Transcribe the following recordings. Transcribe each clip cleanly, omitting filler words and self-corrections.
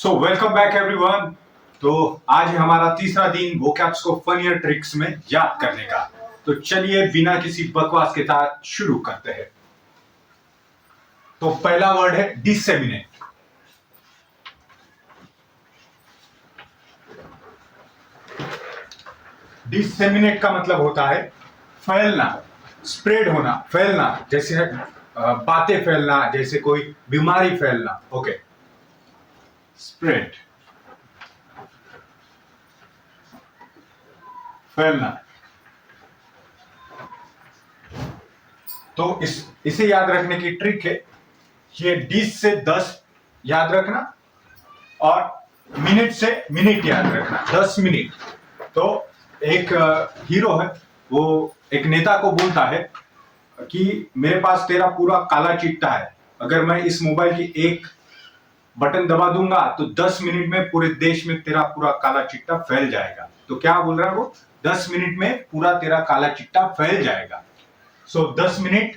So welcome back everyone. तो आज है हमारा तीसरा दिन वोकैब्स को फनियर ट्रिक्स में याद करने का। तो चलिए बिना किसी बकवास के साथ शुरू करते हैं। तो पहला वर्ड है डिसेमिनेट। डिसेमिनेट का मतलब होता है फैलना, स्प्रेड होना, फैलना। जैसे बातें फैलना, जैसे कोई बीमारी फैलना। ओके, स्प्रेड, फैलना। तो इसे याद रखने की ट्रिक है, ये 20 से 10 याद रखना और मिनट से मिनट याद रखना, 10 मिनट। तो एक हीरो है, वो एक नेता को बोलता है कि मेरे पास तेरा पूरा काला चिट्ठा है, अगर मैं इस मोबाइल की एक बटन दबा दूंगा तो 10 मिनट में पूरे देश में तेरा पूरा काला चिट्ठा फैल जाएगा। तो क्या बोल रहा है वो, 10 मिनट में पूरा तेरा काला चिट्ठा फैल जाएगा। सो 10 मिनट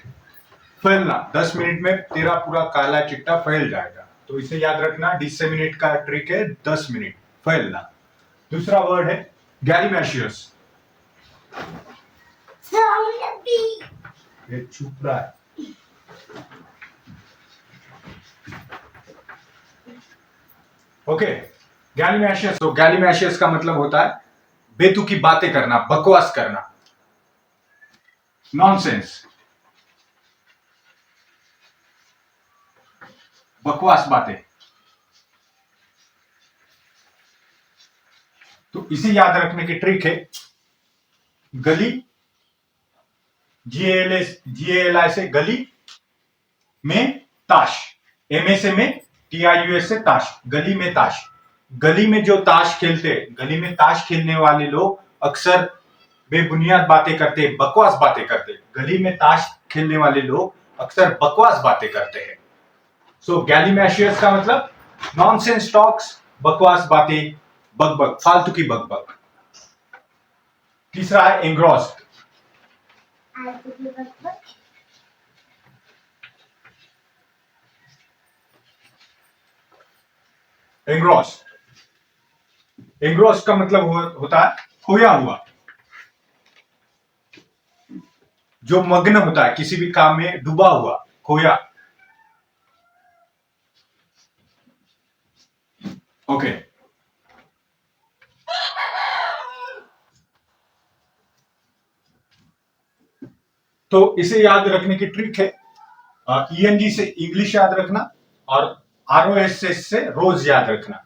फैलना, 10 मिनट में तेरा पूरा काला चिट्टा फैल जाएगा। तो इसे याद रखना, डिसेमिनेट का ट्रिक है 10 मिनट फैलना। दूसरा वर्ड है गैलीमैशियस। ये चुप रहा है। ओके, गैलीमैशियस। तो गैलीमैशियस का मतलब होता है बेतुकी बातें करना, बकवास करना, नॉनसेंस, बकवास बातें। तो इसे याद रखने की ट्रिक है गली, GALI से गली, में ताश, MA में TIUS से ताश, गली में ताश। गली में जो ताश खेलते, गली में ताश खेलने वाले लोग अक्सर बेबुनियाद बातें करते, बकवास बातें करते। गली में ताश खेलने वाले लोग अक्सर बकवास बातें करते हैं। सो गैलीमैशियस का मतलब नॉनसेंस टॉक्स, बकवास बातें, बकबक, फालतू की बकबक। तीसरा है एंग्रॉस्ड। एंग्रॉस्ड का मतलब होता है खोया हुआ, जो मग्न होता है किसी भी काम में, डूबा हुआ, खोया। ओके, तो इसे याद रखने की ट्रिक है, ENG से इंग्लिश याद रखना और ROSS से रोज याद रखना।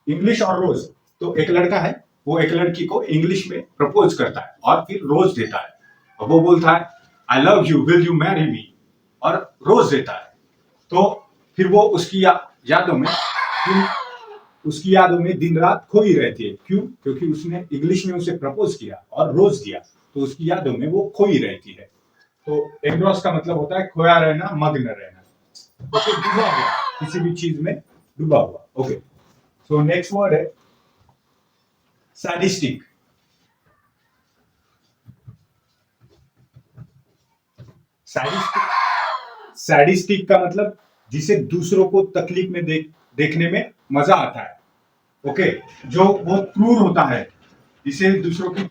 इंग्लिश और रोज। तो एक लड़का है, वो एक लड़की को इंग्लिश में प्रपोज करता है और फिर रोज देता है, और वो बोलता है I love you, will you marry me, और रोज देता है। तो फिर वो उसकी यादों में दिन रात खोई रहती है। क्यों? क्योंकि उसने इंग्लिश में उसे प्रपोज किया और रोज दिया, तो उसकी यादों में वो खोई रहती है। तो एग्रॉस का मतलब होता है खोया रहना, मग्न रहना। ओके, डूबा हुआ, किसी भी चीज में डूबा हुआ। ओके, सो नेक्स्ट वर्ड है सैडिस्टिक। सैडिस्टिक का मतलब जिसे दूसरों को तकलीफ में देखने में मजा आता है। ओके, जो वो क्रूर होता है, जिसे दूसरों को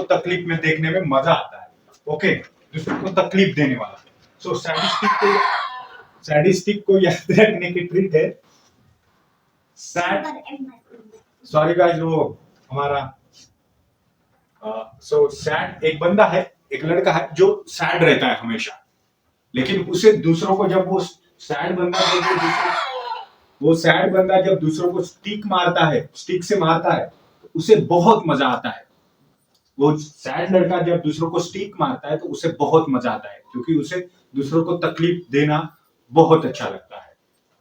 तकलीफ में देखने में मजा आता है। ओके, दूसरों को तकलीफ देने वाला। सो सैडिस्टिक को याद रखने की ट्रिक है सैड। सॉरी गाइस, वो हमारा सैड एक बंदा है, एक लड़का है जो सैड रहता है हमेशा, लेकिन उसे दूसरों को जब वो सैड बंदा जब दूसरों को स्टिक से मारता है, तो उसे बहुत मजा आता है। वो सैड लड़का जब दूसरों को स्टिक मारता है तो उसे बहुत मजा आता है, क्योंकि उसे दूसरों को तकलीफ देना बहुत अच्छा लगता है।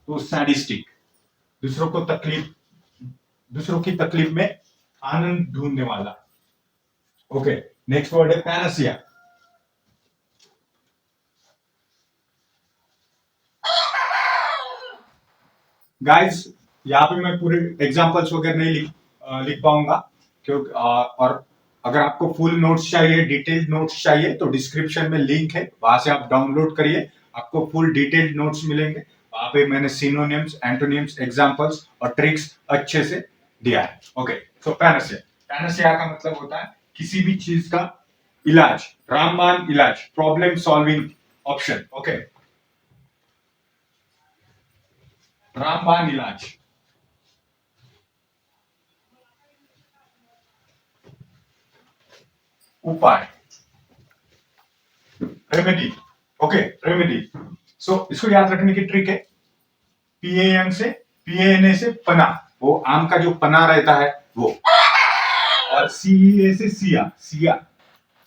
तो सैडिस्टिक, दूसरों की तकलीफ में आनंद ढूंढने वाला। ओके, नेक्स्ट वर्ड है पैनासिया। गाइस, यहाँ पे मैं पूरे एग्जांपल्स वगैरह नहीं लिख पाऊंगा, क्योंकि और अगर आपको फुल नोट्स चाहिए, डिटेल्ड नोट्स चाहिए, तो डिस्क्रिप्शन में लिंक है, वहां से आप डाउनलोड करिए, आपको फुल डिटेल्ड नोट्स मिलेंगे। वहां पे मैंने सिनोनिम्स, एंटोनिम्स, एग्जांपल्स और ट्रिक्स अच्छे से दिया है। ओके, सो पैनासिया, पैनासिया का मतलब होता है किसी भी चीज का इलाज, रामबाण इलाज, प्रॉब्लम सॉल्विंग ऑप्शन। ओके, रामबाण इलाज, उपाय, रेमेडी। Okay, remedy. सो इसको याद रखने की ट्रिक है, पीएएन से, पीएनए से पना, वो आम का जो पना रहता है वो, और सीए से सिया, सिया,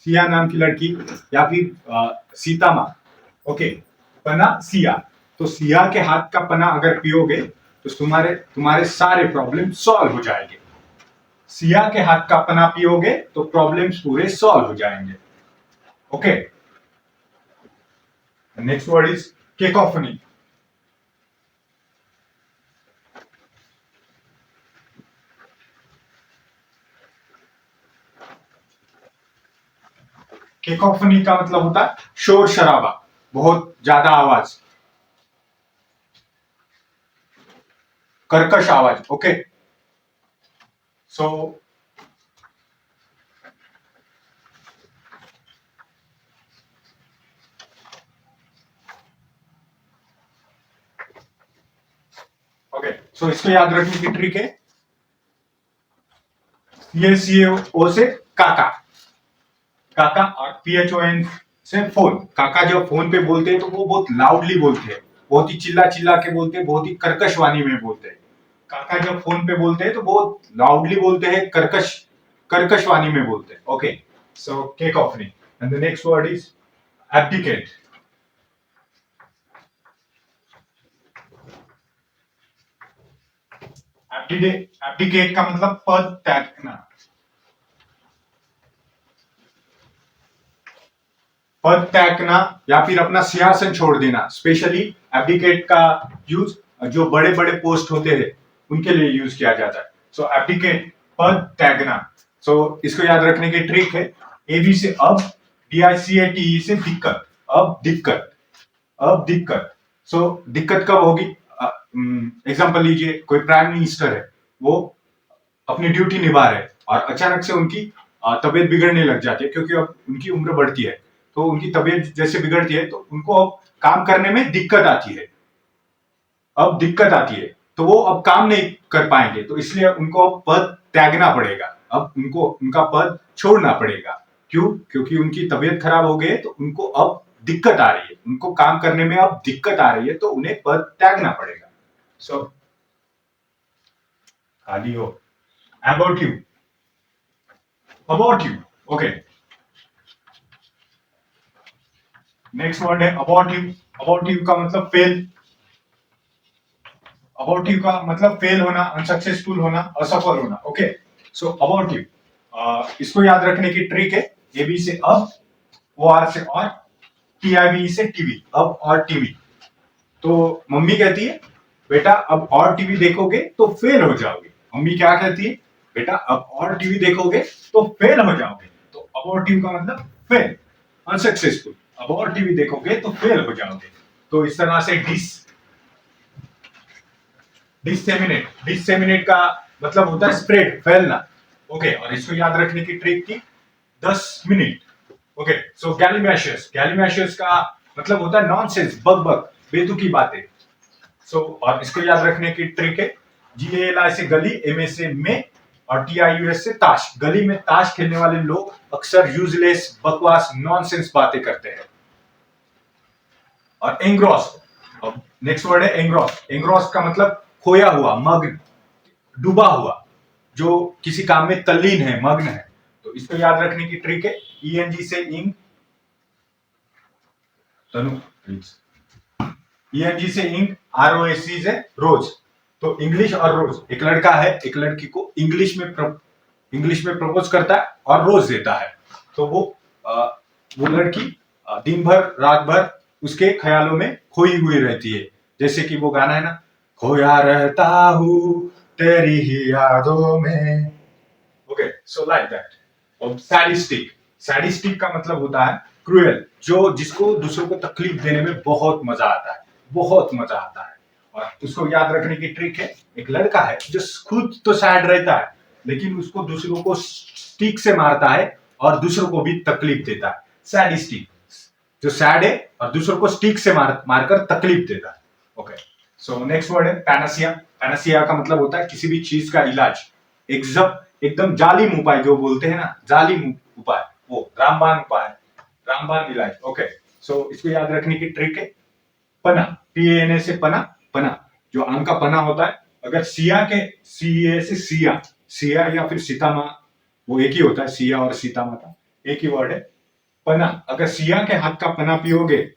सिया नाम की लड़की, या फिर सीता माँ। ओके, पना सिया, तो सिया के हाथ का पना अगर पियोगे तो तुम्हारे तुम्हारे सारे प्रॉब्लम सॉल्व हो जाएंगे। सिया के हाथ का पना पियोगे तो प्रॉब्लम्स पूरे सॉल्व हो जाएंगे। Okay, next word is cacophony. Cacophony का मतलब होता है शोर शराबा, बहुत ज्यादा आवाज, कर्कश आवाज। ओके, सो ओके, सो इसको याद रखने की ट्रिक है, CACO से काका, काका, और PHON से फोन। काका जब फोन पे बोलते हैं तो वो बहुत लाउडली बोलते हैं, बहुत ही चिल्ला चिल्ला के बोलते हैं, बहुत ही कर्कश वाणी में बोलते हैं। काका जब फोन पे बोलते हैं तो बहुत लाउडली बोलते हैं, कर्कश कर्कश वाणी में बोलते हैं। Okay, so cacophony, and the next word is abdicate. Abdicate का मतलब पद त्यागना, पद त्यागना या फिर अपना सिंहासन छोड़ देना। स्पेशली एब्डिकेट का यूज जो बड़े बड़े पोस्ट होते हैं उनके लिए यूज किया जाता है। सो एब्डिकेट, पद त्यागना। सो इसको याद रखने की ट्रिक है, एबी से अब, DICATE से दिक्कत, अब दिक्कत, अब दिक्कत। सो दिक्कत कब होगी? एग्जाम्पल लीजिए, कोई प्राइम मिनिस्टर है, वो अपनी ड्यूटी निभा रहे हैं और अचानक से उनकी तबीयत बिगड़ने लग जाती है, क्योंकि अब उनकी उम्र बढ़ती है, तो उनकी तबीयत जैसे बिगड़ती है तो उनको अब काम करने में दिक्कत आती है, अब दिक्कत आती है, तो वो अब काम नहीं कर पाएंगे, तो इसलिए उनको अब पद त्यागना पड़ेगा, अब उनको उनका पद छोड़ना पड़ेगा। क्यों? क्योंकि उनकी तबीयत खराब हो गई है, तो उनको अब दिक्कत आ रही है, उनको काम करने में अब दिक्कत आ रही है, तो उन्हें पद त्यागना पड़ेगा। सो खाली हो, about you, about you. Okay, next word है अबाउट यू। अबाउट यू का मतलब फेल, अबाउट यू का मतलब फेल होना, अनसक्सेसफुल होना, असफल होना। ओके, सो अबाउट यू, इसको याद रखने की ट्रिक है, एबी से अब, OR से और, TIV से टीवी, अब और टीवी। तो मम्मी कहती है बेटा अब और टीवी देखोगे तो फेल हो जाओगे। मम्मी क्या कहती है? बेटा अब और टीवी देखोगे तो फेल हो जाओगे। तो अबाउट यू का मतलब फेल, अनसक्सेसफुल, अब और टीवी देखोगे तो फेल हो जाओगे। तो इस तरह से डिसेमिनेट, डिसेमिनेट का मतलब होता है स्प्रेड, फैलना। ओके, और इसको याद रखने की ट्रिक की 10 मिनट। ओके, सो गैलीमैशियस, गैलीमैशियस का मतलब होता है नॉनसेंस, बकबक, बेतुकी बातें। सो और इसको याद रखने की ट्रिक है, GALI से गली, MA से में, और TIUS से ताश। गली में ताश खेलने वाले लोग अक्सर यूजलेस, बकवास, नॉनसेंस बातें करते हैं। और एंग्रॉस, नेक्स्ट वर्ड है एंग्रॉस। एंग्रॉस का मतलब खोया हुआ, मग्न, डूबा हुआ, जो किसी काम में तल्लीन है, मग्न है। तो इसको याद रखने की ट्रिक है, ENG से इंग, तनु प्लीज, ENG से इंग, ROSC से रोज। तो इंग्लिश और रोज, एक लड़का है एक लड़की को इंग्लिश में प्रपोज करता है और रोज देता है, तो वो लड़की दिन भर रात भर उसके ख्यालों में खोई हुई रहती है। जैसे कि वो गाना है ना, खोया रहता हूँ तेरी ही यादों में। Okay, so like that. और सैडिस्टिक, सैडिस्टिक का मतलब होता है क्रूएल, जो जिसको दूसरों को तकलीफ देने में बहुत मजा आता है, बहुत मजा आता है। और उसको याद रखने की ट्रिक है, एक लड़का है जो खुद तो सैड रहता है लेकिन उसको दूसरों को स्टिक से मारता है और दूसरों को भी तकलीफ देता है। सैड स्टिक, जो सैड है और दूसरों को स्टिक से मारकर तकलीफ देता है। ओके, सो नेक्स्ट वर्ड है पैनासिया। पैनासिया का मतलब होता है किसी भी चीज का इलाज, एकदम जालिम उपाय जो बोलते हैं ना, जालिम उपाय, वो रामबाण उपाय, रामबाण इलाज। ओके, सो इसको याद रखने की ट्रिक है पना, पीएनए से पना, पना जो आम का पना होता है। अगर सिया के सीए से सिया, सिया या फिर सीता माँ, वो एक ही होता है, सिया और सीता माता एक ही वर्ड है। पना, अगर सिया के हाथ का पना पियोगे,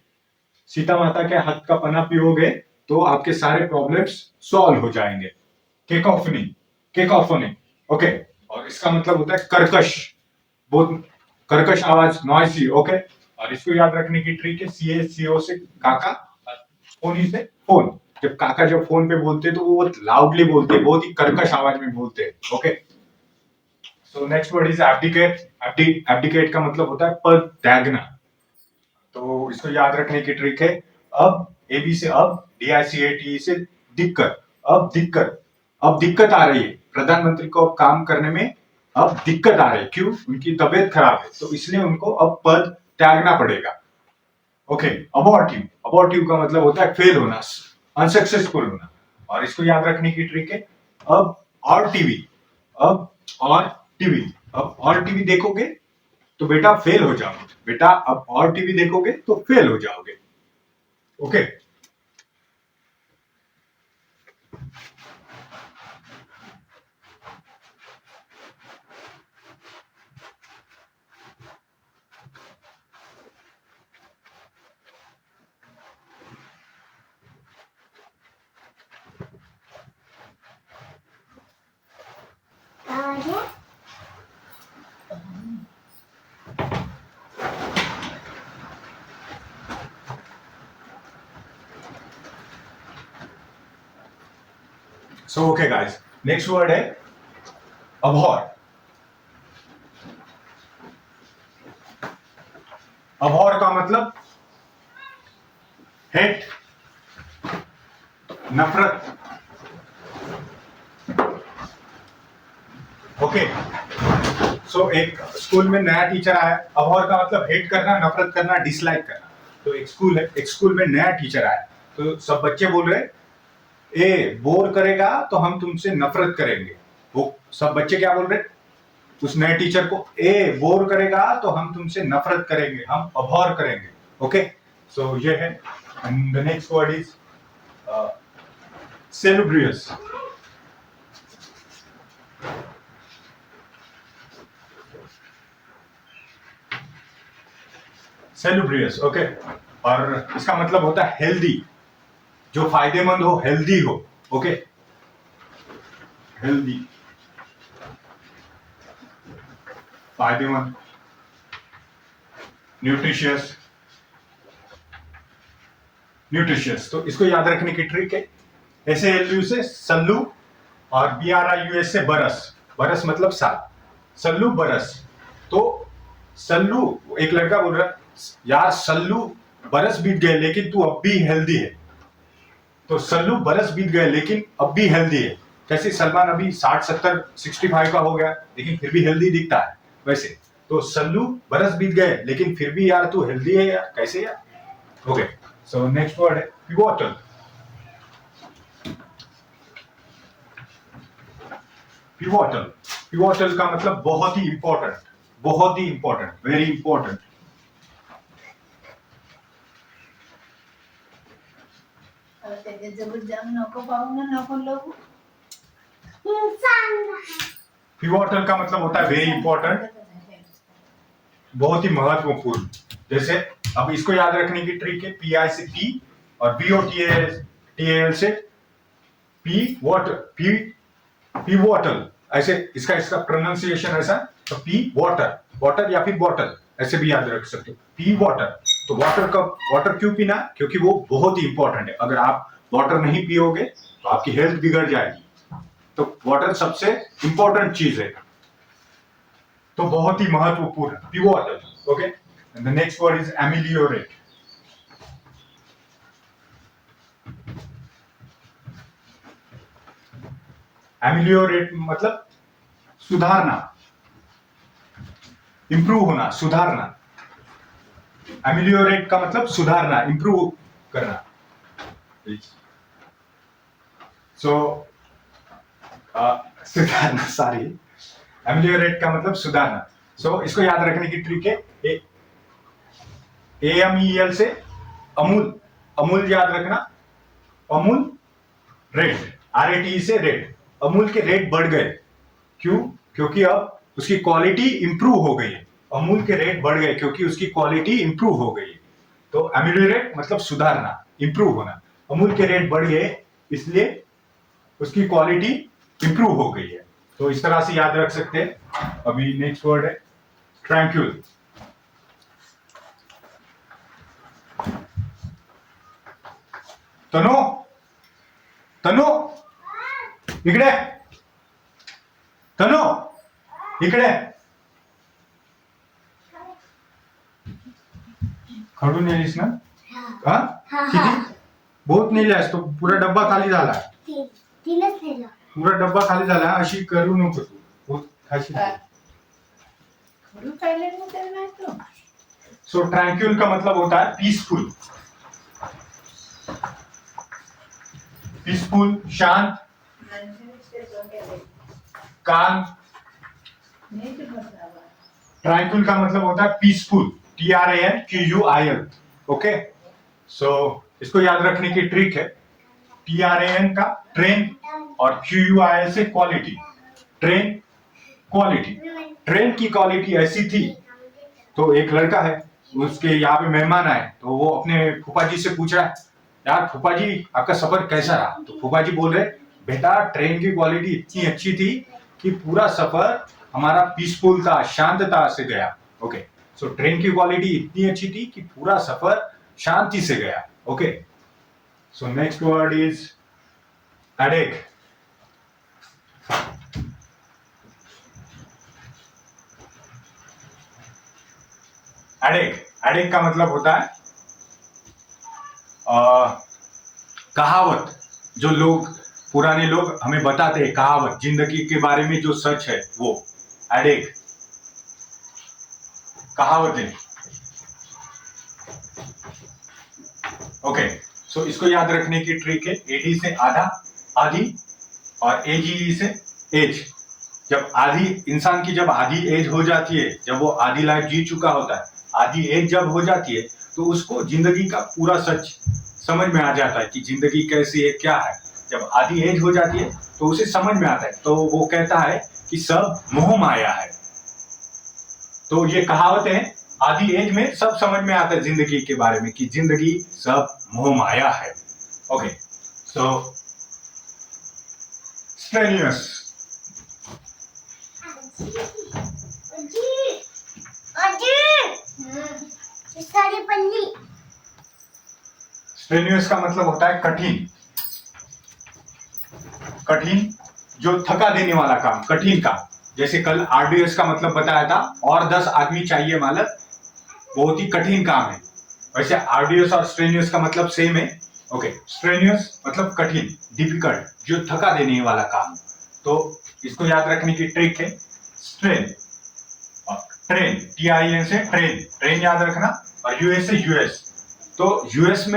सीता माता के हाथ का पना पियोगे तो आपके सारे प्रॉब्लम्स सॉल्व हो जाएंगे। केकोफनी, केकोफनी। ओके, और इसका मतलब होता है कर्कश, बहुत कर्कश आवाज, नॉइसी। ओके, और इसको याद रखने की ट्रिक है सीए सीओ से काका, फोनी से फोन। जब काका जब फोन पे बोलते हैं तो वो लाउडली बोलते हैं, बहुत ही कर्कश आवाज में बोलते हैं। Okay, so next word is abdicate. Abdicate का मतलब होता है पद त्यागना। तो इसको याद रखने की ट्रिक है अब, एबी से अब, डीआईसीएटी से दिक्कत, अब दिक्कत आ रही है प्रधानमंत्री को अब काम करने में, अब दिक्कत आ रही है। क्यों? उनकी तबीयत खराब है तो इसलिए उनको अब पद त्यागना पड़ेगा। ओके, अबॉर्टिव, अबॉर्टिव का मतलब होता है फेल होना, अनसक्सेसफुल होना। और इसको याद रखने की ट्रिक है अब और टीवी, अब और टीवी, अब और टीवी देखोगे तो बेटा फेल हो जाओगे, बेटा अब और टीवी देखोगे तो फेल हो जाओगे। Okay, so okay guys, next word है अभौर। अभौर का मतलब हेट, नफरत। ओके, सो एक स्कूल में नया टीचर आया, अभौर का मतलब हेट करना, नफरत करना, डिसलाइक करना। तो एक स्कूल है, एक स्कूल में नया टीचर आया तो सब बच्चे बोल रहे ए बोर करेगा तो हम तुमसे नफरत करेंगे। वो सब बच्चे क्या बोल रहे उस नए टीचर को, ए बोर करेगा तो हम तुमसे नफरत करेंगे, हम अभौर करेंगे। ओके, सो ये है। And the next word is salubrious. Salubrious, okay, और इसका मतलब होता है हेल्दी, जो फायदेमंद हो, हेल्दी हो। ओके, हेल्दी, फायदेमंद, न्यूट्रिशियस, न्यूट्रिशियस। तो इसको याद रखने की ट्रिक है ऐसे एलयू से सल्लू और BRIUS से बरस, बरस मतलब साल, सल्लू बरस। तो सल्लू, एक लड़का बोल रहा है यार सल्लू बरस बीत गए लेकिन तू अब भी हेल्दी है। तो सल्लू बरस बीत गए लेकिन अब भी हेल्दी है। कैसे सलमान अभी 60 70 65 का हो गया लेकिन फिर भी हेल्दी दिखता है, वैसे तो सल्लू बरस बीत गए लेकिन फिर भी यार तू हेल्दी है यार, कैसे यार। ओके, सो नेक्स्ट वर्ड है पिवोटल। पिवोटल, पिवोटल का मतलब बहुत ही इंपॉर्टेंट, बहुत ही इंपॉर्टेंट, वेरी इंपॉर्टेंट। पिवोटल का मतलब होता है वेरी इंपॉर्टेंट, बहुत ही महत्वपूर्ण। जैसे अब इसको याद रखने की ट्रिक है PI से P और BOTAL से पी वाटर, पी वाटर, ऐसे इसका इसका प्रोनाउंसिएशन ऐसा, तो पी वाटर, वाटर या फिर बॉटल ऐसे भी याद रख सकते हो, पी वाटर। तो वाटर का, वाटर क्यों पीना? क्योंकि वो बहुत ही इंपॉर्टेंट है। अगर आप वाटर नहीं पियोगे तो आपकी हेल्थ बिगड़ जाएगी। तो वाटर सबसे इंपॉर्टेंट चीज है, तो बहुत ही महत्वपूर्ण, P water. Okay, and the next word is ameliorate. Ameliorate मतलब सुधारना, इंप्रूव होना, सुधारना। एमिलियोरेट का मतलब सुधारना, इंप्रूव करना। सो सुधारना, सॉरी, एमिलियोरेट का मतलब सुधारना। सो इसको याद रखने की ट्रिक है, AMEL से अमूल, अमूल याद रखना, अमूल रेट, RATE से रेट, अमूल के रेट बढ़ गए, क्यों? क्योंकि अब उसकी क्वालिटी इंप्रूव हो गई है। अमूल के रेट बढ़ गए क्योंकि उसकी क्वालिटी इंप्रूव हो गई है। तो एमिलियोरेट मतलब सुधारना, इंप्रूव होना। अमूल के रेट बढ़ गए इसलिए उसकी क्वालिटी इंप्रूव हो गई है। तो इस तरह से याद रख सकते हैं। अभी नेक्स्ट वर्ड है ट्रैंक्विल। तनु, तनु इकडे, तनु इकडे, खडू नेलीस ना? हा? किती? बहुत नेल्यास, तो पुरा डब्बा खाली झाला, तीनच नेलं. पुरा डब्बा खाली झाला. अशी करू नको तू, बहुत खाशी. सो ट्रैंक्विल का मतलब होता है पीसफुल, पीसफुल, शांत, काम। ट्रैंक्विल का मतलब होता है पीसफुल, TRANQUIL. ओके, सो इसको याद रखने की ट्रिक है, TRAN का ट्रेन और QUIL से क्वालिटी। Train, quality. ट्रेन की क्वालिटी ऐसी थी, तो एक लड़का है, उसके यहाँ पे मेहमान आए, तो वो अपने फूफा जी से पूछ रहा है, यार फूफा जी आपका सफर कैसा रहा? तो फूफा जी बोल रहे, बेटा ट्रेन की क्वालिटी इतनी अच्छी थी कि पूरा सफर हमारा पीसफुल था, शांतता से गया। ओके, सो ट्रेन की क्वालिटी इतनी अच्छी थी कि पूरा सफर शांति से गया। Okay, so next word is headache. Headache, headache का मतलब होता है कहावत। जो लोग, पुराने लोग हमें बताते हैं कहावत, जिंदगी के बारे में जो सच है वो हेडेक, कहावतें। ओके, सो इसको याद रखने की ट्रिक है, AD से आधा, आधी, और AGE से एज। जब आधी, इंसान की जब आधी एज हो जाती है, जब वो आधी लाइफ जी चुका होता है, आधी एज जब हो जाती है, तो उसको जिंदगी का पूरा सच समझ में आ जाता है कि जिंदगी कैसी है, क्या है। जब आधी एज हो जाती है तो उसे समझ में आता है, तो वो कहता है कि सब मोह माया है। तो ये कहावत है, आधी एज में सब समझ में आता है जिंदगी के बारे में कि जिंदगी सब मोह माया है। ओके, सो स्ट्रेनियस। सारी पल्ली. स्ट्रेनियस का मतलब होता है कठिन, कठिन, जो थका देने वाला काम, कठिन काम। जैसे कल आर्डुअस का मतलब बताया था, और 10 आदमी चाहिए मालक, बहुत ही कठिन काम है। वैसे आर्डुअस और स्ट्रेनियस का मतलब सेम है। ओके, स्ट्रेनियस मतलब कठिन, डिफिकल्ट, जो थका देने वाला काम। तो इसको याद रखने की ट्रिक है, स्ट्रेन और ट्रेन, TIN से ट्रेन, ट्रेन याद रखना, और US से US। तो यूएस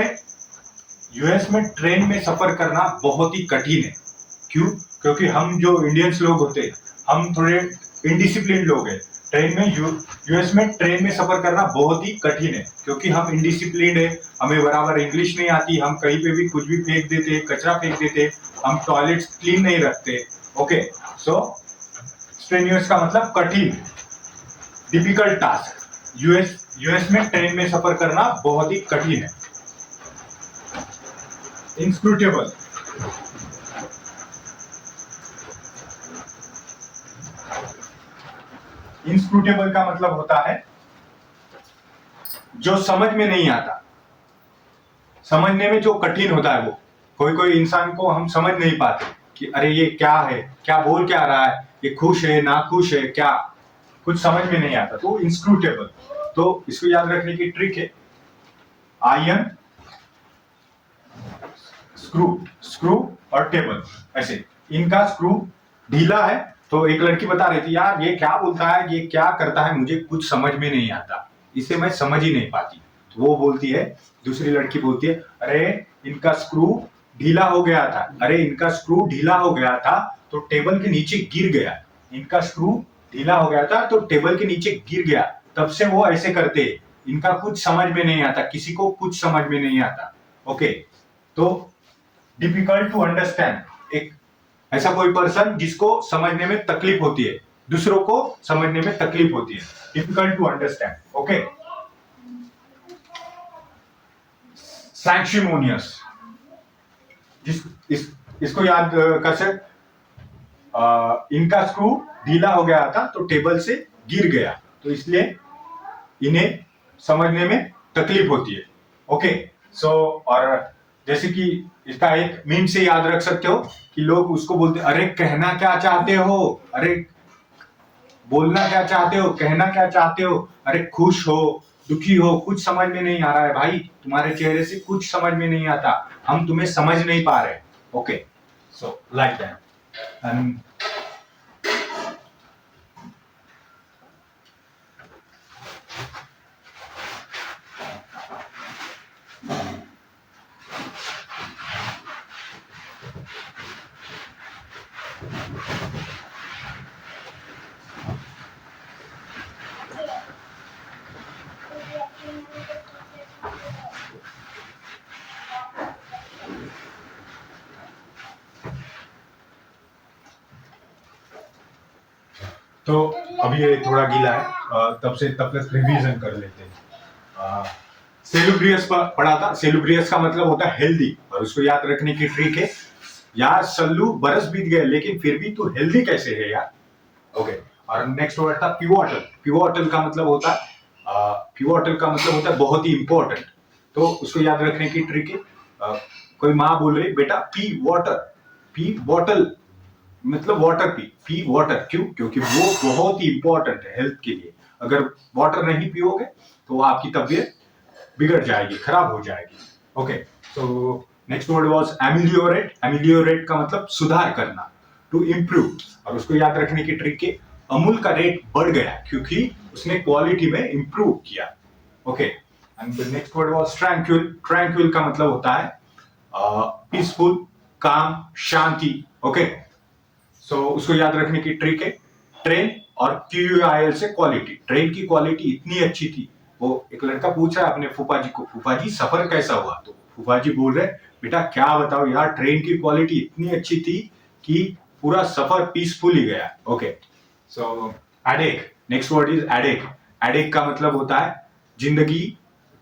में ट्रेन में सफर करना बहुत ही कठिन है। क्यों? क्योंकि हम जो इंडियंस लोग होते हैं, हम थोड़े इनडिसिप्लिन लोग हैं। ट्रेन में यूएस में ट्रेन में सफर करना बहुत ही कठिन है, क्योंकि हम इनडिसिप्लिन है, हमें बराबर इंग्लिश नहीं आती, हम कहीं पे भी कुछ भी फेंक देते, कचरा फेंक देते, हम टॉयलेट्स क्लीन नहीं रखते। ओके, सो स्ट्रेनियस का मतलब कठिन, डिफिकल्ट टास्क। यूएस में ट्रेन में सफर करना बहुत ही कठिन है। इंस्क्रूटेबल, इंस्क्रूटेबल का मतलब होता है जो समझ में नहीं आता, समझने में जो कठिन होता है। वो कोई इंसान को हम समझ नहीं पाते कि अरे ये क्या है, क्या बोल क्या रहा है, ये खुश है ना खुश है, क्या कुछ समझ में नहीं आता, तो इंस्क्रूटेबल। तो इसको याद रखने की ट्रिक है, आयन, स्क्रू, स्क्रू और टेबल, ऐसे इनका स्क्रू ढीला है। तो एक लड़की बता रही थी, यार ये क्या बोलता है, ये क्या करता है, मुझे कुछ समझ में नहीं आता, इसे मैं समझ ही नहीं पाती। तो वो बोलती है, दूसरी लड़की बोलती है, अरे इनका स्क्रू ढीला हो गया था, अरे इनका स्क्रू ढीला हो गया था तो टेबल के नीचे गिर गया, इनका स्क्रू ढीला हो गया था तो टेबल के नीचे गिर गया, तब से वो ऐसे करते हैं, इनका कुछ समझ में नहीं आता, किसी को कुछ समझ में नहीं आता। ओके, तो डिफिकल्ट टू अंडरस्टैंड, एक ऐसा कोई पर्सन जिसको समझने में तकलीफ होती है, दूसरों को समझने में तकलीफ होती है, डिफिकल्ट टू अंडरस्टैंड। ओके, सैंक्टिमोनियस, इसको याद कर सकते, इनका स्क्रू ढीला हो गया था तो टेबल से गिर गया, तो इसलिए इन्हें समझने में तकलीफ होती है। ओके, सो और जैसे कि इसका एक मीम से याद रख सकते हो कि लोग उसको बोलते, अरे कहना क्या चाहते हो, अरे बोलना क्या चाहते हो, कहना क्या चाहते हो, अरे खुश हो, दुखी हो, कुछ समझ में नहीं आ रहा है भाई, तुम्हारे चेहरे से कुछ समझ में नहीं आता, हम तुम्हें समझ नहीं पा रहे। Okay, so like that. And तो अभी ये थोड़ा गीला है, तब तक रिवीजन कर लेते हैं। सेलुब्रियस पढ़ा था, सेलुब्रियस का मतलब होता है हेल्दी, और उसको याद रखने की ट्रिक है, यार सल्लू बरस बीत गए लेकिन फिर भी तू हेल्दी कैसे है यार। ओके, और नेक्स्ट वर्ड था पिवोटल, पिवोटल का मतलब होता है पिवोटल का मतलब होता है बहुत ही इंपॉर्टेंट, तो उसको याद रखने की ट्रिक है, कोई माँ बोल रही बेटा पी वाटर, पी बॉटल मतलब वाटर पी वाटर, क्यों, क्योंकि वो बहुत ही इंपॉर्टेंट है हेल्थ के लिए, अगर वाटर नहीं पियोगे तो आपकी तबीयत बिगड़ जाएगी, खराब हो जाएगी। Okay, so next word was ameliorate, ameliorate का मतलब सुधार करना, टू इम्प्रूव, और उसको याद रखने की ट्रिक है, अमूल का रेट बढ़ गया क्योंकि उसने क्वालिटी में इंप्रूव किया। Okay, and the next word was tranquil, tranquil का मतलब होता है पीसफुल, काम, शांति। ओके, सो उसको याद रखने की ट्रिक है, ट्रेन और QUIL से क्वालिटी, ट्रेन की क्वालिटी इतनी अच्छी थी, वो एक लड़का पूछ रहा है अपने फूफा जी को, फूफा जी सफर कैसा हुआ, तो फूफा जी बोल रहे, बेटा क्या बताओ यार, ट्रेन की क्वालिटी इतनी अच्छी थी कि पूरा सफर पीसफुल ही गया। Okay, so ad hoc, next word is ad hoc, ad hoc का मतलब होता है जिंदगी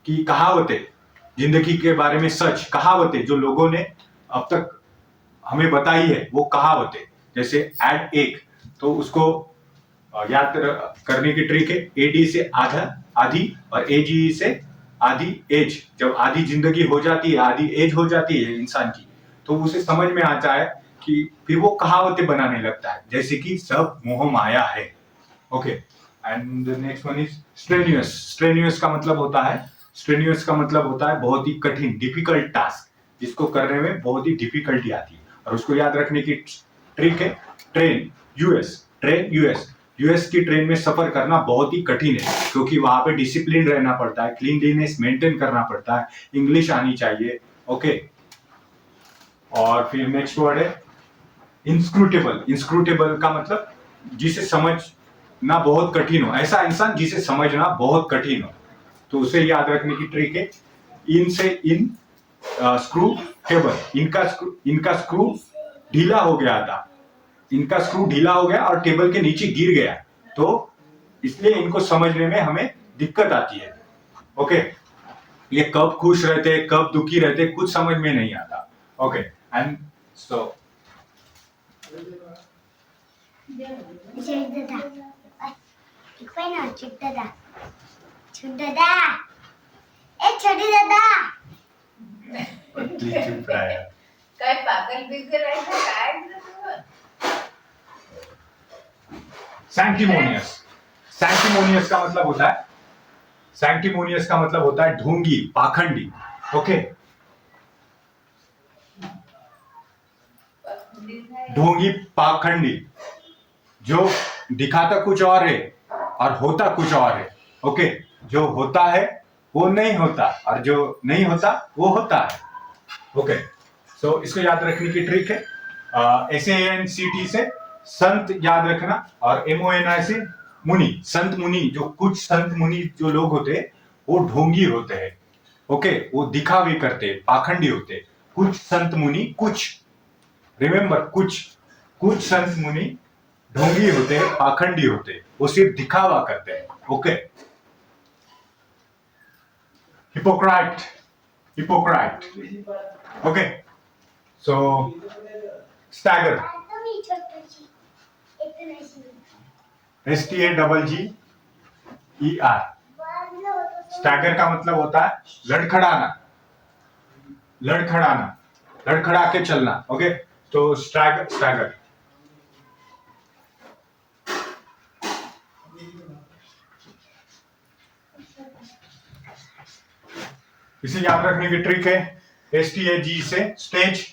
की कहावतें, जिंदगी के बारे में सच, कहावतें जो लोगों ने अब तक हमें बताई है, वो कहावतें, जैसे एड एक, तो उसको याद करने की ट्रिक है, एडी से आधा, आधी, और एजी से आधी एज, जब आधी जिंदगी हो जाती है, आधी एज हो जाती है इंसान की, तो उसे समझ में आता है कि फिर वो कहावतें बनाने लगता है, जैसे कि सब मोह माया है। Okay, and next one is strenuous, strenuous का मतलब होता है, स्ट्रेनियस का मतलब होता है बहुत ही कठिन, डिफिकल्ट टास्क, जिसको करने में बहुत ही डिफिकल्टी आती है, और उसको याद रखने की ट्रिक है, train US, train US, US की ट्रेन में सफर करना बहुत ही कठिन है क्योंकि वहां पे डिसिप्लिन रहना पड़ता है, क्लीनलीनेस मेंटेन करना पड़ता है, इंग्लिश आनी चाहिए। ओके, और फिर नेक्स्ट वर्ड है इंस्क्रूटेबल, इंस्क्रूटेबल का मतलब जिसे समझना बहुत कठिन हो, ऐसा इंसान जिसे समझना बहुत कठिन हो, तो उसे याद रखने की ट्रिक है, इन से इन स्क्रू टेबल, इनका स्क्रू ढीला हो गया था, इनका स्क्रू ढीला हो गया और टेबल के नीचे गिर गया, तो इसलिए इनको समझने में हमें दिक्कत आती है। ओके, ये कब खुश रहते, कब दुखी रहते, कुछ समझ में नहीं आता। ओके, एंड सो छोटे दादा, ए छोटे दादा, चुप रहा है। काय पागल बिगल आहे का काय? सैंक्टिमोनियस, सैंक्टिमोनियस का मतलब होता है, सैंक्टिमोनियस का मतलब होता है ढोंगी, पाखंडी। ओके, ढोंगी पाखंडी, जो दिखाता कुछ और है और होता कुछ और है। ओके, जो होता है वो नहीं होता और जो नहीं होता वो होता है। ओके, सो इसको याद रखने की ट्रिक है, SANCT से संत याद रखना और MONI से मुनि। संत मुनि, जो कुछ संत मुनि जो लोग होते हैं वो ढोंगी होते हैं। ओके, वो दिखावे करते हैं, पाखंडी होते हैं। कुछ संत मुनि, कुछ, रिमेंबर, कुछ संत मुनि ढोंगी होते हैं, पाखंडी होते हैं, वो सिर्फ दिखावा करते हैं। Okay, hypocrite. ओके, सो स्टैगर, तुम ही छोटी इतने सी STAGGER। बाल लो तो स्टैगर का मतलब होता है लड़खड़ाना, लड़खड़ा के चलना। ओके, तो स्टैगर। इसे याद रखने की ट्रिक है, STAG से स्टेज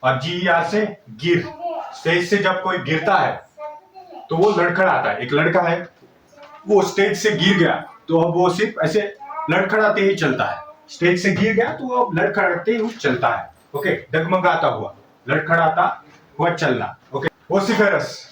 और GER से गिर। स्टेज से जब कोई गिरता है तो वो लड़खड़ाता है। एक लड़का है, वो स्टेज से गिर गया तो अब वो सिर्फ ऐसे लड़खड़ाते ही चलता है। स्टेज से गिर गया तो वो अब लड़खड़ाते ही चलता है। ओके, डगमगाता हुआ, लड़खड़ाता हुआ चलना। ओके, वोसिफेरस,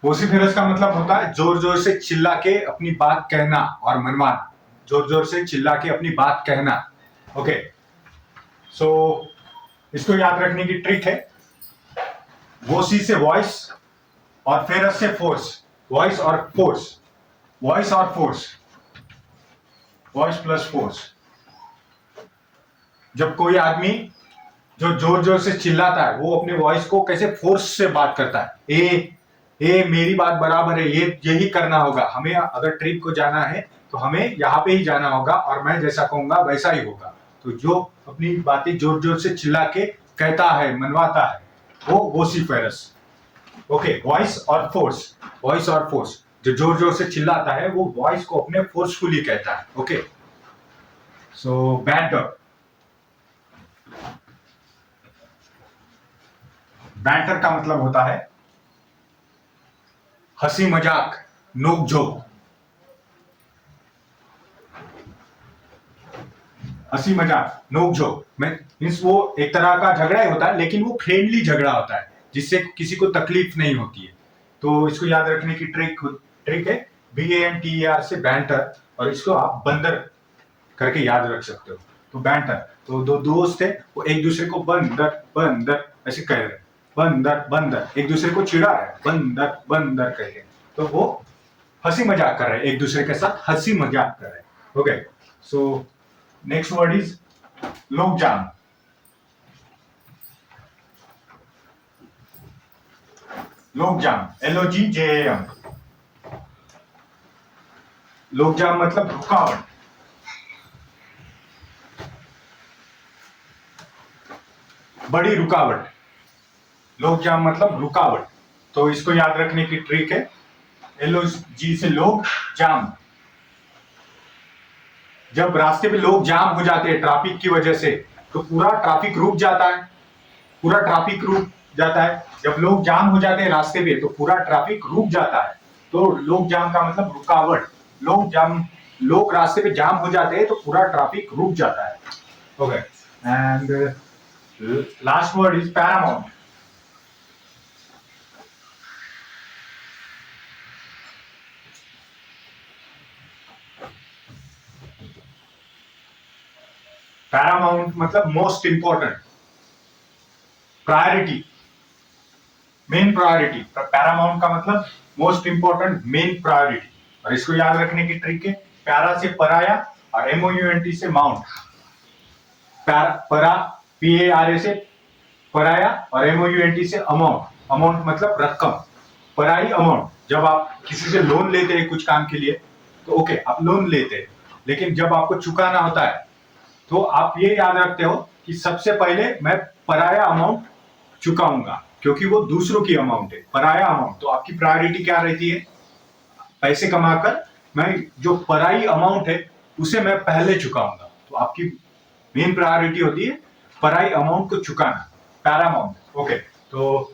वोसिफेरस का मतलब होता है जोर जोर से चिल्ला के अपनी बात कहना और मनवाना। जोर जोर से चिल्ला के अपनी बात कहना। ओके, सो इसको याद रखने की ट्रिक है, वोसी से वॉइस और फेरस से फोर्स। Voice plus force. जब कोई आदमी जो जोर जोर से चिल्लाता है वो अपने वॉइस को कैसे फोर्स से बात करता है, ए मेरी बात बराबर है, ये यही करना होगा, हमें अगर ट्रिप को जाना है तो हमें यहाँ पे ही जाना होगा और मैं जैसा कहूंगा वैसा ही होगा। तो जो अपनी बातें जोर जोर से चिल्ला के कहता है, मनवाता है, वो वोसिफेरस। ओके, वॉइस और फोर्स। जो जोर जोर से चिल्लाता है वो वॉइस को अपने फोर्सफुली कहता है। ओके, सो बैंटर का मतलब होता है हंसी मजाक, नोक-झोंक। हंसी मजाक, नोक-झोंक मीन्स वो एक तरह का झगड़ा ही होता है, लेकिन वो फ्रेंडली झगड़ा होता है जिससे किसी को तकलीफ नहीं होती है। तो इसको याद रखने की ट्रिक है, BANTER से बैंटर, और इसको आप बंदर करके याद रख सकते हो। तो बैंटर, तो दो दोस्त है, वो एक दूसरे को बंदर ऐसे कह रहे हैं, बंदर एक दूसरे को चिढ़ा रहे हैं, बंदर कह रहे हैं। तो वो हंसी मजाक कर रहे हैं, एक दूसरे के साथ हंसी मजाक कर रहे हैं। Okay, so next word is logjam. LOGJAM। Logjam मतलब रुकावट, बड़ी रुकावट। लोकजाम मतलब रुकावट। तो इसको याद रखने की ट्रिक है, LOG से लोग, जाम। जब रास्ते पे लोग जाम हो जाते हैं ट्रैफिक की वजह से तो पूरा ट्रैफिक रुक जाता है। जब लोग जाम हो जाते हैं रास्ते पे तो पूरा ट्रैफिक रुक जाता है। तो लोग जाम का मतलब रुकावट। लोग रास्ते पे जाम हो जाते हैं तो पूरा ट्रैफिक रुक जाता है। Okay, and last word is paramount. Paramount मतलब most important, priority, main priority. Paramount का मतलब मोस्ट इंपॉर्टेंट, मेन प्रायोरिटी। और इसको याद रखने की ट्रिक है, पैरा से पराया और MOUNT से माउंट। परा PARA से पराया और MOUNT से अमाउंट। अमाउंट मतलब रकम, पराई अमाउंट। जब आप किसी से लोन लेते हैं कुछ काम के लिए तो ओके, आप लोन लेते हैं, लेकिन जब आपको चुकाना होता है तो आप ये याद रखते हो कि सबसे पहले मैं पराया अमाउंट चुकाऊंगा, क्योंकि वो दूसरों की अमाउंट है, पराया अमाउंट। तो आपकी प्रायोरिटी क्या रहती है? पैसे कमाकर मैं जो पराई अमाउंट है उसे मैं पहले चुकाऊंगा। तो आपकी मेन प्रायोरिटी होती है पराई अमाउंट को चुकाना, पैरामाउंट। ओके, तो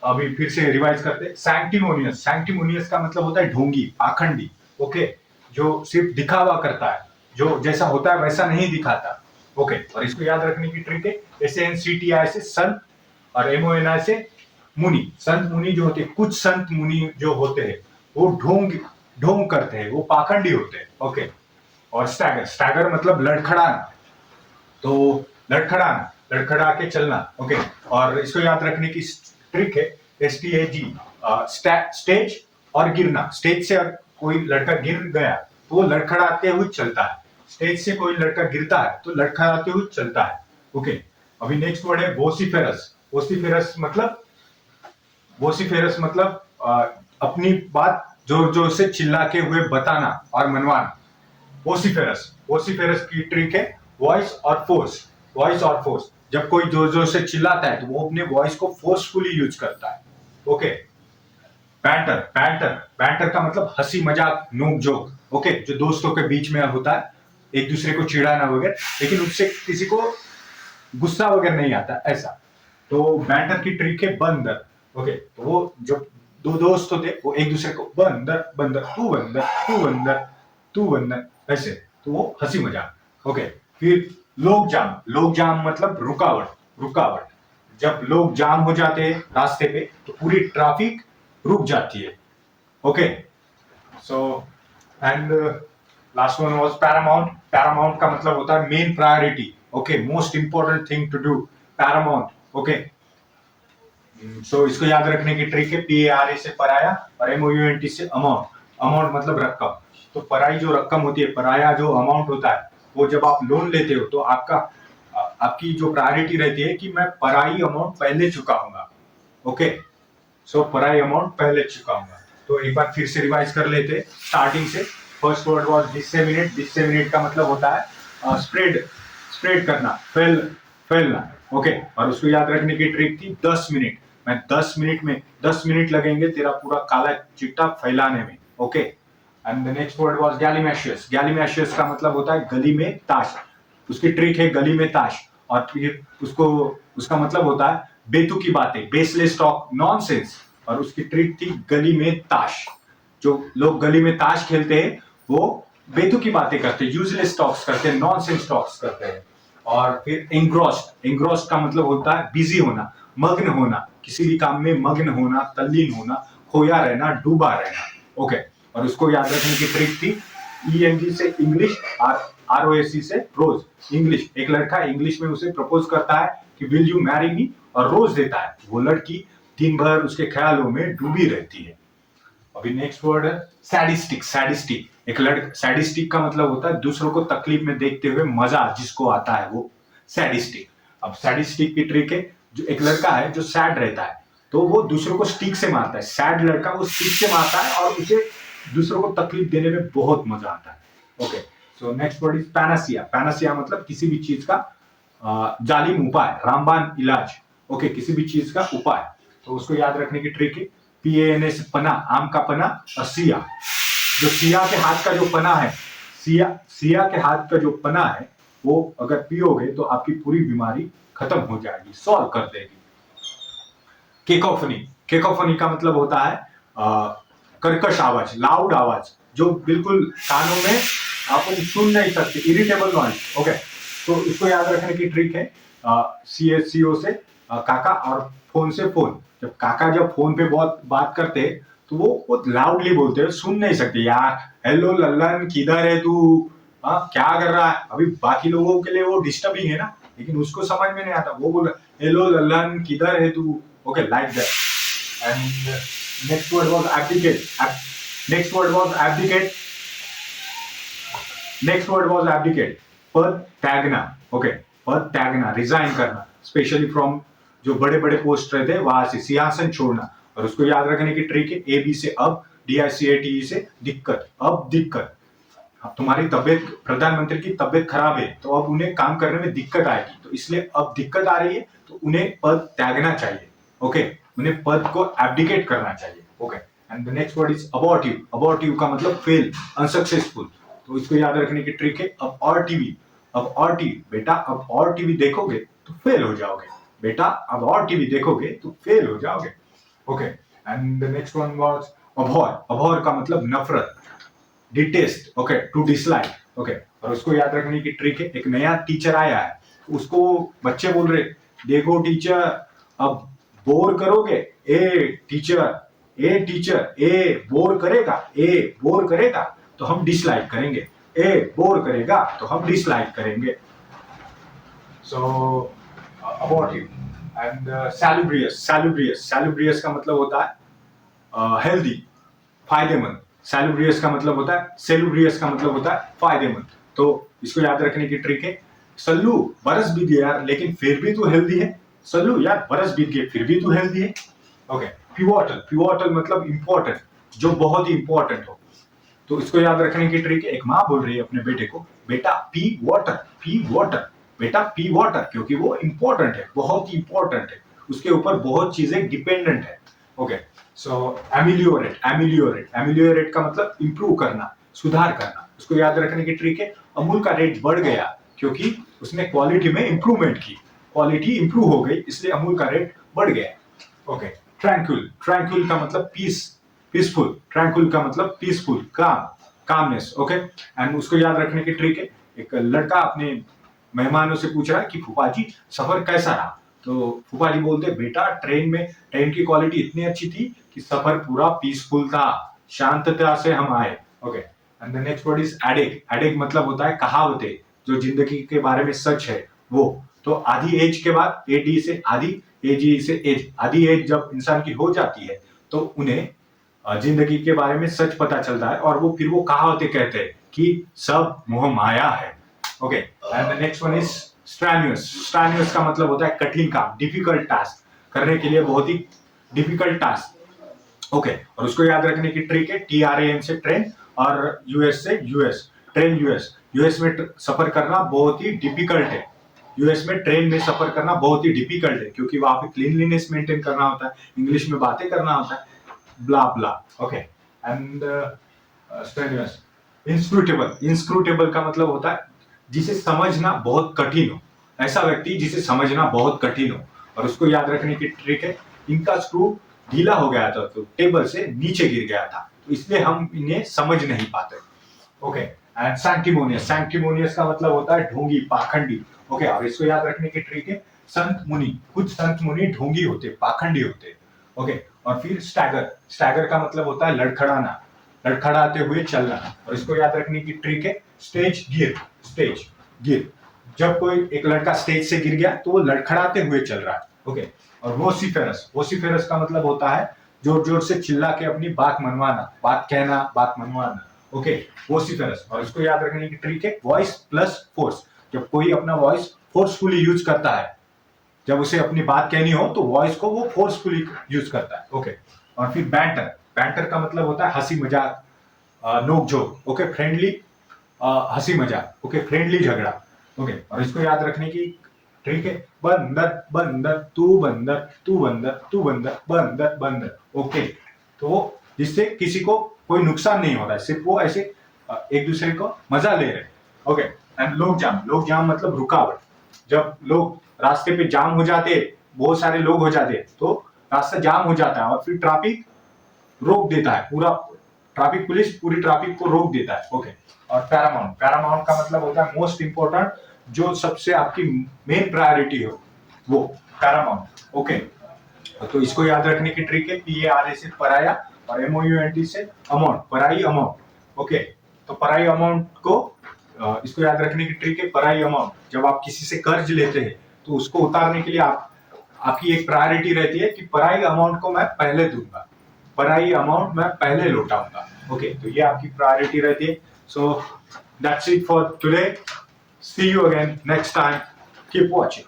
अभी फिर से रिवाइज करते हैं। सैंक्टिमोनियस, सैंक्टिमोनियस का मतलब होता है ढोंगी, पाखंडी। ओके, जो सिर्फ दिखावा करता है, जो जैसा होता है वैसा नहीं दिखाता। ओके, और इसको याद रखने की ट्रिक है, SANCTI से संत और MONI से मुनि। संत मुनि जो होते हैं, कुछ संत मुनि जो होते हैं वो ढोंग करते हैं, वो पाखंडी होते हैं। ओके, और स्टैगर, स्टैगर मतलब लड़खड़ाना। तो लड़खड़ा के चलना। ओके, और इसको याद रखने की ट्रिक है STAG, स्टेज और गिरना। स्टेज से कोई लड़का गिर गया तो वो लड़खड़ाते हुए चलता है, स्टेज से कोई लड़का गिरता है तो लड़खड़ाते हुए चलता है। ओके, अभी नेक्स्ट वर्ड है वोसिफेरस। वोसिफेरस मतलब अपनी बात जोर जोर से चिल्ला के हुए बताना और मनवाना। वोसिफेरस की ट्रिक है वॉइस और फोर्स। जब कोई जोर जोर से चिल्लाता है तो वो अपने वॉइस को फोर्सफुली यूज करता है। ओके, बैंटर का मतलब हंसी मजाक, नोक जोक। ओके, जो दोस्तों के बीच में होता है, एक दूसरे को चिढ़ाना वगैरह, लेकिन उससे किसी को गुस्सा वगैरह नहीं आता, ऐसा। तो बैंटर की ट्रिक है बंदर। ओके, तो वो जब दो दोस्त होते वो एक दूसरे को बंदर बंदर, तू बंदर तू बंदर, ऐसे। तो वो हंसी मजाक। ओके, फिर लोग जाम मतलब रुकावट। जब लोग जाम हो जाते हैं रास्ते पे तो पूरी ट्रैफिक रुक जाती है। Okay, so and last one was paramount का मतलब होता है main priority. Okay, most important thing to do, paramount. Okay, so इसको याद रखने की ट्रिक है PARA से पराया और MOUNT से अमाउंट मतलब रकम। तो पराई जो रकम होती है, पराया जो अमाउंट होता है, वो जब आप लोन लेते हो तो आपकी जो प्रायोरिटी रहती है कि मैं पराई अमाउंट पहले चुकाऊंगा। ओके, सो पराई अमाउंट पहले चुकाऊंगा। तो एक बार फिर से रिवाइज कर लेते स्टार्टिंग से। फर्स्ट वर्ड वाज डिसेमिनेट का मतलब होता है स्प्रेड करना, फैलना। ओके, और उसको याद रखने की ट्रिक थी 10 मिनट। मैं 10 मिनट लगेंगे तेरा पूरा काला चिट्टा फैलाने में। Okay, and the next word was galimatias का मतलब होता है गली में ताश। उसकी ट्रिक है गली में ताश, और फिर उसका मतलब होता है बेतुकी बातें, बेसलेस टॉक, नॉनसेंस। और उसकी ट्रिक थी गली में ताश। जो लोग गली में ताश खेलते हैं वो बेतुकी बातें करते हैं, यूजलेस टॉक्स करते हैं, नॉनसेंस टॉक्स करते हैं। और फिर एंग्रॉस्ड का मतलब होता है बिजी होना, मग्न होना, किसी भी काम में मग्न होना, तल्लीन होना, खोया रहना, डूबा रहना। ओके, और उसको याद रखने की ट्रिक थी ENG से इंग्लिश, ROAC से रोज। इंग्लिश, एक लड़का इंग्लिश में उसे प्रपोज करता है कि विल यू मैरी मी, और रोज देता है। वो लड़की दिन भर उसके ख्यालों में डूबी रहती है। अभी नेक्स्ट वर्ड है सैडिस्टिक। सैडिस्टिक का मतलब होता है दूसरों को तकलीफ में देखते हुए मजा जिसको आता है, वो सैडिस्टिक। अब सैडिस्टिक की ट्रिक है, जो एक लड़का है जो सैड रहता है तो वो दूसरों को स्टिक से मारता है। सैड लड़का वो स्टिक से मारता है और उसे दूसरों को तकलीफ देने में बहुत मजा आता है। Okay, so next word is panacea मतलब किसी भी चीज का जालिम उपाय, रामबाण इलाज। ओके, किसी भी चीज का उपाय। तो उसको याद रखने की ट्रिक है PANA से पना, आम का पना, और सिया। जो सिया के हाथ का जो पना है, सिया के हाथ का जो पना है, वो अगर पियोगे तो आपकी पूरी बीमारी खत्म हो जाएगी, सॉल्व कर देगी। केकोफनी का मतलब होता है कर्कश आवाज, लाउड आवाज, जो बिल्कुल कानों में आप सुन नहीं सकते, इरिटेबल नॉइज। ओके, तो इसको याद रखने की ट्रिक है CHCO से काका और फोन से फोन। जब काका फोन पे बहुत बात करते हैं तो वो बहुत लाउडली बोलते हैं, सुन नहीं सकते। यार हेलो लल्लन, किधर है तू, क्या कर रहा है। अभी बाकी लोगों के लिए वो डिस्टर्बिंग है ना, लेकिन उसको समझ में नहीं आता। वो बोल रहा हेलो लल्लन, किधर है तू। Okay, like that. And next word was abdicate. पद त्यागना। ओके, पद त्यागना, रिजाइन करना, स्पेशली फ्रॉम जो बड़े बड़े पोस्ट रहते हैं वहां से सिंहासन छोड़ना। और उसको याद रखने की ट्रिक है AB से अब, DICATE से दिक्कत, अब दिक्कत। अब तुम्हारी तबीयत, प्रधानमंत्री की तबीयत खराब है तो अब उन्हें काम करने में दिक्कत आएगी, तो इसलिए अब दिक्कत आ रही है तो उन्हें पद त्यागना चाहिए। ओके, उन्हें पद को एब्डिकेट करना चाहिए। Okay, and the next word is abortive. Abortive का मतलब फेल, अनसक्सेसफुल। तो इसको याद रखने की ट्रिक है अब और टीवी। अब और टीवी, बेटा अब और टीवी देखोगे तो फेल हो जाओगे। बेटा अब और टीवी देखोगे तो फेल हो जाओगे। Okay, and the next one was abhor. Abhor का मतलब नफरत, detest. Okay, to dislike. Okay, और उसको याद रखने की ट्रिक है, एक नया टीचर आया है, उसको बच्चे बोल रहे देखो टीचर अब बोर करोगे, ए टीचर ए बोर करेगा तो हम डिसलाइक करेंगे, ए बोर करेगा तो हम डिसलाइक करेंगे। सो अबॉर्टिव एंड सैलुब्रियस का मतलब होता है हेल्दी, फायदेमंद। सैलुब्रियस का मतलब होता है, सेलुब्रियस का मतलब होता है फायदेमंद। तो इसको याद रखने की ट्रिक है, सल्लू बरस बीत गया यार लेकिन फिर भी तू हेल्दी है। सल्लू यार बरस बीत गए फिर भी तू हेल्दी है। ओके, पिवोटल मतलब इंपॉर्टेंट, जो बहुत ही इंपॉर्टेंट हो। तो इसको याद रखने की ट्रिक है, एक माँ बोल रही है अपने बेटे को बेटा पी वाटर, बेटा पी वाटर, क्योंकि वो इंपॉर्टेंट है, बहुत ही इंपॉर्टेंट है, उसके ऊपर बहुत चीजें डिपेंडेंट है। ओके, सो एमिलियोरेट का मतलब इंप्रूव करना, सुधार करना। उसको याद रखने की ट्रिक है, अमूल का रेट बढ़ गया क्योंकि उसने क्वालिटी में इंप्रूवमेंट की, क्वालिटी इंप्रूव हो गई इसलिए अमूल का रेट बढ़ गया। ओके, ट्रैंक्विल का मतलब पीसफुल, ट्रैंक्विल का मतलब पीसफुल, कामनेस। ओके, एंड उसको याद रखने की ट्रिक है, एक लड़का अपने मेहमानों से पूछ रहा है कि फूफा जी सफर कैसा रहा, तो फूफा जी बोलते बेटा ट्रेन की क्वालिटी इतनी अच्छी थी कि सफर पूरा पीसफुल था, शांतता से हम आए। Okay, and the next word is edict मतलब होता है कहावतें, जो जिंदगी के बारे में सच है वो। तो आधी एज के बाद, एडी से आधी, एजी से एज, आधी एज जब इंसान की हो जाती है तो उन्हें जिंदगी के बारे में सच पता चलता है और वो फिर वो कहावतें कहते हैं कि सब मोह माया है। Okay, and the next one is strenuous का मतलब होता है कठिन काम, डिफिकल्ट टास्क, करने के लिए बहुत ही डिफिकल्ट टास्क। ओके, और उसको याद रखने की ट्रिक है, TRAN से ट्रेन और यूएस से यूएस, ट्रेन यूएस में सफर करना बहुत ही डिफिकल्ट है। यूएस में ट्रेन में सफर करना बहुत ही डिफिकल्ट है क्योंकि वहां पे क्लीनलीनेस मेंटेन करना होता है, इंग्लिश में बातें करना होता है, blah blah. Okay, and strenuous. Inscrutable का मतलब होता है जिसे समझना बहुत कठिन हो, ऐसा व्यक्ति जिसे समझना बहुत कठिन हो। और उसको याद रखने की ट्रिक है, इनका स्क्रू ढीला हो गया था तो टेबल से नीचे गिर गया था, तो इसलिए हम इन्हें समझ नहीं पाते। ओके, एंड सैंक्टिमोनियस का मतलब होता है ढोंगी, पाखंडी। ओके, और इसको याद रखने की ट्रिक है, कुछ संत मुनि ढोंगी होते, पाखंडी होते। ओके, और फिर स्टैगर का मतलब होता है लड़खड़ाना, लड़खड़ाते हुए चलना। और इसको याद रखने की ट्रिक है, स्टेज गियर। जब कोई एक लड़का स्टेज से गिर गया तो वो लड़खड़ाते हुए चल रहा है। ओके, और वोसिफेरस का मतलब होता है जोर जोर से चिल्ला के अपनी बात मनवाना। ओके, वोसिफेरस। और इसको याद रखने की ट्रिक है, वॉइस प्लस फोर्स। जब कोई अपना वॉइस फोर्सफुली यूज करता है, जब उसे अपनी बात कहनी हो तो वॉइस को वो फोर्सफुली यूज करता है। ओके, और फिर बैंटर का मतलब होता है हंसी मजाक, नोकझोंक। ओके, फ्रेंडली हंसी मजाक। ओके, फ्रेंडली झगड़ा। ओके, और इसको याद रखने की ट्रिक है, बंदर तू बंदर। ओके, तो जिससे किसी को कोई नुकसान नहीं हो रहा है, सिर्फ वो ऐसे एक दूसरे को मजा ले रहे हैं। ओके, एंड लोग जाम मतलब रुकावट। जब लोग रास्ते पे जाम हो जाते, बहुत सारे लोग हो जाते तो रास्ता जाम हो जाता है और फिर ट्रैफिक रोक देता है, पूरा ट्रैफिक पुलिस पूरी ट्रैफिक को रोक देता है। ओके, और पैरामाउंट का मतलब होता है मोस्ट इंपोर्टेंट, जो सबसे आपकी मेन प्रायोरिटी हो वो पैरामाउंट। ओके, तो इसको याद रखने की ट्रिक है, PARA से पराया और MOUNT से अमाउंट, पराई अमाउंट। ओके, तो पराई अमाउंट को इसको याद रखने की ट्रिक है, पराई अमाउंट, जब आप किसी से कर्ज लेते हैं तो उसको उतारने के लिए आपकी एक प्रायोरिटी रहती है कि पराई अमाउंट को मैं पहले दूंगा, पराई अमाउंट मैं पहले लौटाऊंगा। ओके, तो ये आपकी प्रायोरिटी रहती है। So that's it for today, see you again next time, keep watching.